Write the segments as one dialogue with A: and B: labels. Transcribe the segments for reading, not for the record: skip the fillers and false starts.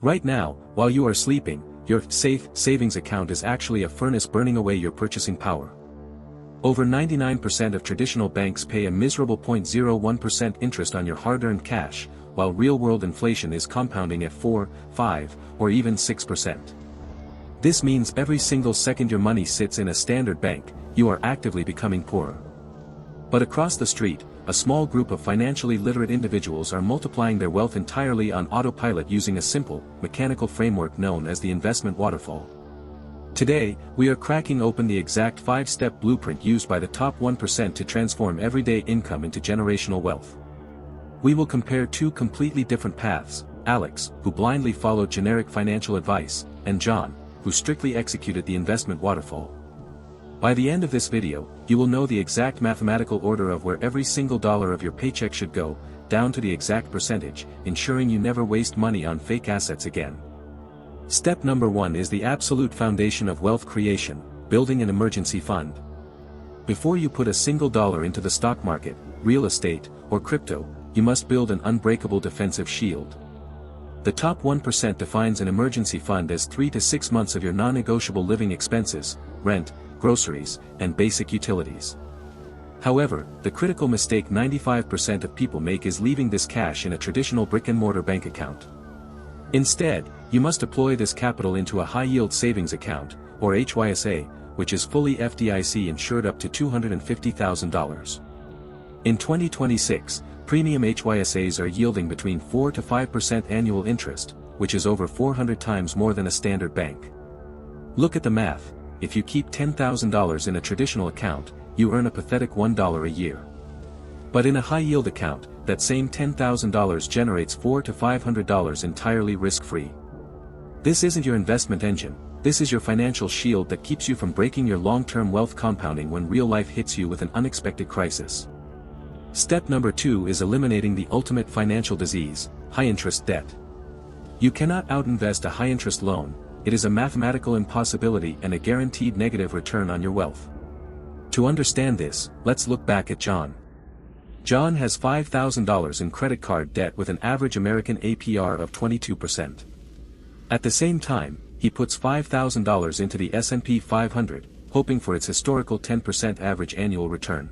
A: Right now, while you are sleeping, your safe savings account is actually a furnace burning away your purchasing power. Over 99% of traditional banks pay a miserable 0.01% interest on your hard-earned cash, while real-world inflation is compounding at 4, 5, or even 6%. This means every single second your money sits in a standard bank, you are actively becoming poorer. But across the street, a small group of financially literate individuals are multiplying their wealth entirely on autopilot using a simple, mechanical framework known as the Investment Waterfall. Today, we are cracking open the exact 5-step blueprint used by the top 1% to transform everyday income into generational wealth. We will compare two completely different paths, Alex, who blindly followed generic financial advice, and John, who strictly executed the Investment Waterfall. By the end of this video, you will know the exact mathematical order of where every single dollar of your paycheck should go, down to the exact percentage, ensuring you never waste money on fake assets again. Step number 1 is the absolute foundation of wealth creation, building an emergency fund. Before you put a single dollar into the stock market, real estate, or crypto, you must build an unbreakable defensive shield. The top 1% defines an emergency fund as 3 to 6 months of your non-negotiable living expenses, rent, groceries, and basic utilities. However, the critical mistake 95% of people make is leaving this cash in a traditional brick-and-mortar bank account. Instead, you must deploy this capital into a high-yield savings account, or HYSA, which is fully FDIC insured up to $250,000. In 2026, premium HYSAs are yielding between 4 to 5% annual interest, which is over 400 times more than a standard bank. Look at the math. If you keep $10,000 in a traditional account, you earn a pathetic $1 a year. But in a high-yield account, that same $10,000 generates $400 to $500 entirely risk-free. This isn't your investment engine, this is your financial shield that keeps you from breaking your long-term wealth compounding when real life hits you with an unexpected crisis. Step number 2 is eliminating the ultimate financial disease, high-interest debt. You cannot outinvest a high-interest loan. It is a mathematical impossibility and a guaranteed negative return on your wealth. To understand this, let's look back at John. John has $5,000 in credit card debt with an average American APR of 22%. At the same time, he puts $5,000 into the S&P 500, hoping for its historical 10% average annual return.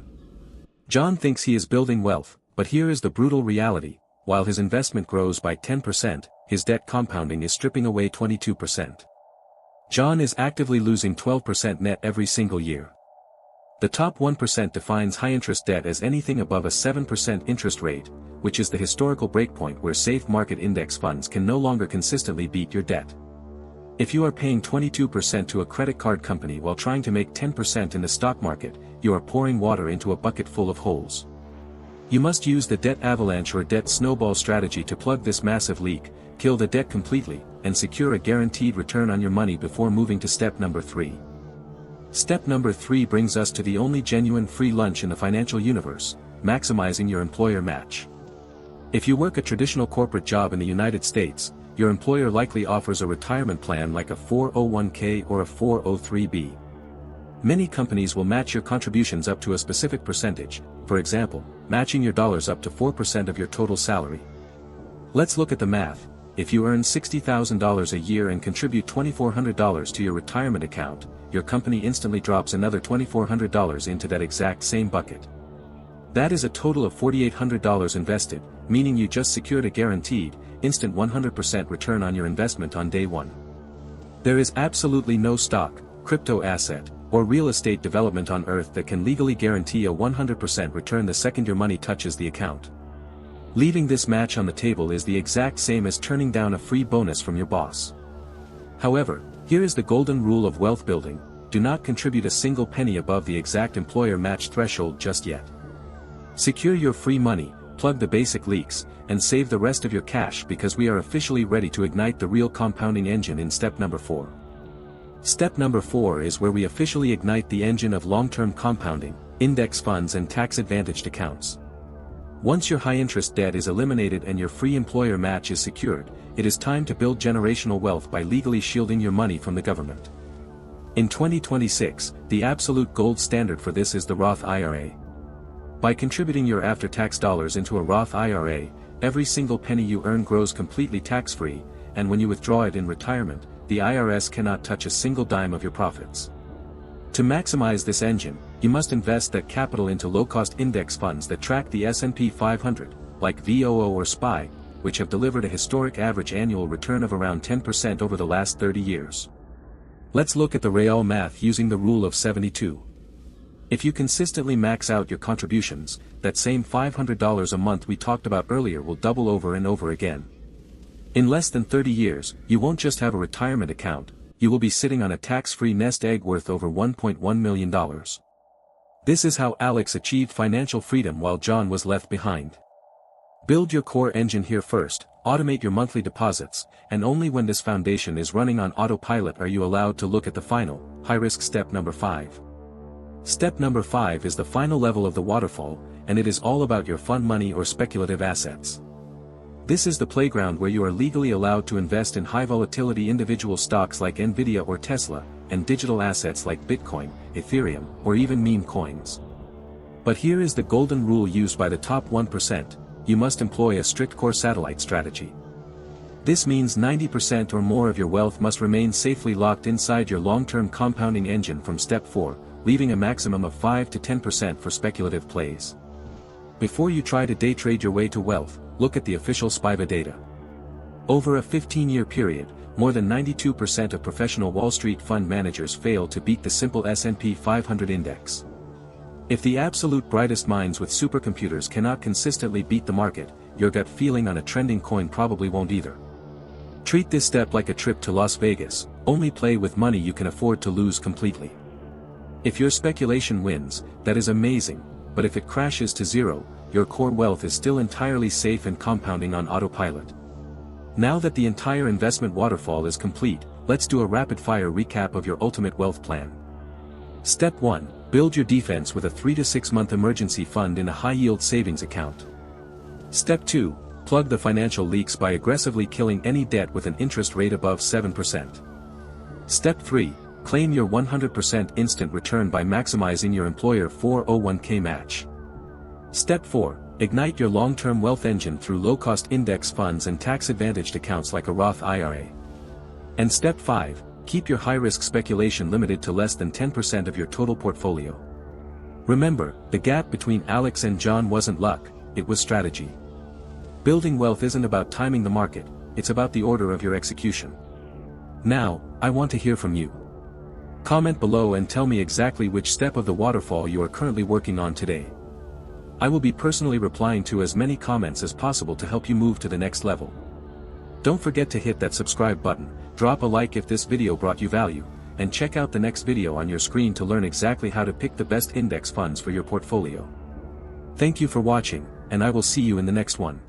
A: John thinks he is building wealth, but here is the brutal reality: while his investment grows by 10%, his debt compounding is stripping away 22%. John is actively losing 12% net every single year. The top 1% defines high-interest debt as anything above a 7% interest rate, which is the historical breakpoint where safe market index funds can no longer consistently beat your debt. If you are paying 22% to a credit card company while trying to make 10% in the stock market, you are pouring water into a bucket full of holes. You must use the debt avalanche or debt snowball strategy to plug this massive leak, kill the debt completely, and secure a guaranteed return on your money before moving to step number 3. Step number 3 brings us to the only genuine free lunch in the financial universe: maximizing your employer match. If you work a traditional corporate job in the United States, your employer likely offers a retirement plan like a 401k or a 403b. Many companies will match your contributions up to a specific percentage, for example, matching your dollars up to 4% of your total salary. Let's look at the math. If you earn $60,000 a year and contribute $2,400 to your retirement account, your company instantly drops another $2,400 into that exact same bucket. That is a total of $4,800 invested, meaning you just secured a guaranteed, instant 100% return on your investment on day one. There is absolutely no stock, crypto asset, or real estate development on earth that can legally guarantee a 100% return the second your money touches the account. Leaving this match on the table is the exact same as turning down a free bonus from your boss. However, here is the golden rule of wealth building: do not contribute a single penny above the exact employer match threshold just yet. Secure your free money, plug the basic leaks, and save the rest of your cash, because we are officially ready to ignite the real compounding engine in step number 4. Step number 4 is where we officially ignite the engine of long-term compounding: index funds and tax-advantaged accounts. Once your high-interest debt is eliminated and your free employer match is secured, it is time to build generational wealth by legally shielding your money from the government. In 2026, the absolute gold standard for this is the Roth IRA. By contributing your after-tax dollars into a Roth IRA, every single penny you earn grows completely tax-free, and when you withdraw it in retirement, the IRS cannot touch a single dime of your profits. To maximize this engine, you must invest that capital into low-cost index funds that track the S&P 500, like VOO or SPY, which have delivered a historic average annual return of around 10% over the last 30 years. Let's look at the real math using the rule of 72. If you consistently max out your contributions, that same $500 a month we talked about earlier will double over and over again. In less than 30 years, you won't just have a retirement account, you will be sitting on a tax-free nest egg worth over $1.1 million. This is how Alex achieved financial freedom while John was left behind. Build your core engine here first, automate your monthly deposits, and only when this foundation is running on autopilot are you allowed to look at the final, high-risk step number 5. Step number 5 is the final level of the waterfall, and it is all about your fund money or speculative assets. This is the playground where you are legally allowed to invest in high-volatility individual stocks like Nvidia or Tesla, and digital assets like Bitcoin, Ethereum, or even meme coins. But here is the golden rule used by the top 1%, you must employ a strict core satellite strategy. This means 90% or more of your wealth must remain safely locked inside your long-term compounding engine from step 4, leaving a maximum of 5 to 10% for speculative plays. Before you try to day trade your way to wealth, look at the official SPIVA data. Over a 15-year period, more than 92% of professional Wall Street fund managers fail to beat the simple S&P 500 index. If the absolute brightest minds with supercomputers cannot consistently beat the market, your gut feeling on a trending coin probably won't either. Treat this step like a trip to Las Vegas, only play with money you can afford to lose completely. If your speculation wins, that is amazing, but if it crashes to zero, your core wealth is still entirely safe and compounding on autopilot. Now that the entire investment waterfall is complete, let's do a rapid-fire recap of your ultimate wealth plan. Step 1. Build your defense with a 3 to 6 month emergency fund in a high-yield savings account. Step 2. Plug the financial leaks by aggressively killing any debt with an interest rate above 7%. Step 3. Claim your 100% instant return by maximizing your employer 401k match. Step 4. Ignite your long-term wealth engine through low-cost index funds and tax-advantaged accounts like a Roth IRA. And Step 5. Keep your high-risk speculation limited to less than 10% of your total portfolio. Remember, the gap between Alex and John wasn't luck, it was strategy. Building wealth isn't about timing the market, it's about the order of your execution. Now, I want to hear from you. Comment below and tell me exactly which step of the waterfall you are currently working on today. I will be personally replying to as many comments as possible to help you move to the next level. Don't forget to hit that subscribe button, drop a like if this video brought you value, and check out the next video on your screen to learn exactly how to pick the best index funds for your portfolio. Thank you for watching, and I will see you in the next one.